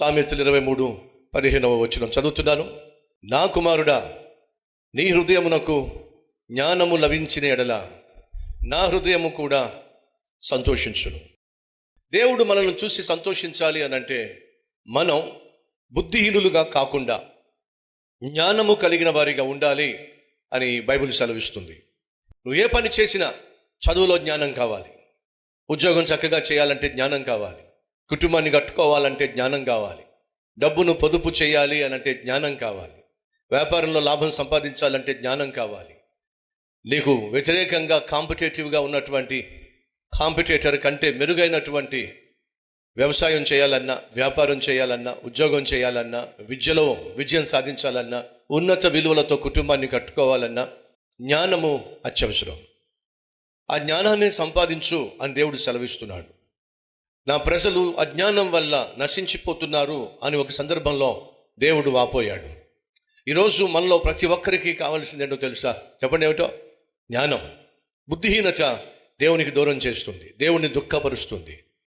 సామెతలు 23:15 చదువుతున్నాను. నా కుమారుడా, నీ హృదయమునకు జ్ఞానము లభించిన ఎడల నా హృదయము కూడా సంతోషించును. దేవుడు మనల్ని చూసి సంతోషించాలి అని అంటే మనం బుద్ధిహీనులుగా కాకుండా జ్ఞానము కలిగిన వారిగా ఉండాలి అని బైబిల్ సెలవిస్తుంది. నువ్వు ఏ పని చేసినా చదువులో జ్ఞానం కావాలి, ఉద్యోగం చక్కగా చేయాలంటే జ్ఞానం కావాలి, కుటుంబాన్ని కట్టుకోవాలంటే జ్ఞానం కావాలి, డబ్బును పొదుపు చేయాలి అని అంటే జ్ఞానం కావాలి, వ్యాపారంలో లాభం సంపాదించాలంటే జ్ఞానం కావాలి. నీకు వ్యతిరేకంగా కాంపిటేటివ్గా ఉన్నటువంటి కాంపిటేటర్ కంటే మెరుగైనటువంటి వ్యవసాయం చేయాలన్నా, వ్యాపారం చేయాలన్నా, ఉద్యోగం చేయాలన్నా, విద్యలో విజయం సాధించాలన్నా, ఉన్నత విలువలతో కుటుంబాన్ని కట్టుకోవాలన్నా జ్ఞానము అత్యవసరం. ఆ జ్ఞానాన్ని సంపాదించు అని దేవుడు సెలవిస్తున్నాడు. నా ప్రజలు అజ్ఞానం వల్ల నశించిపోతున్నారు అని ఒక సందర్భంలో దేవుడు వాపోయాడు. ఈరోజు మనలో ప్రతి ఒక్కరికి కావాల్సిందేంటో తెలుసా? చెప్పండి, ఏమిటో? జ్ఞానం. బుద్ధిహీనత దేవునికి దూరం చేస్తుంది, దేవుణ్ణి దుఃఖపరుస్తుంది.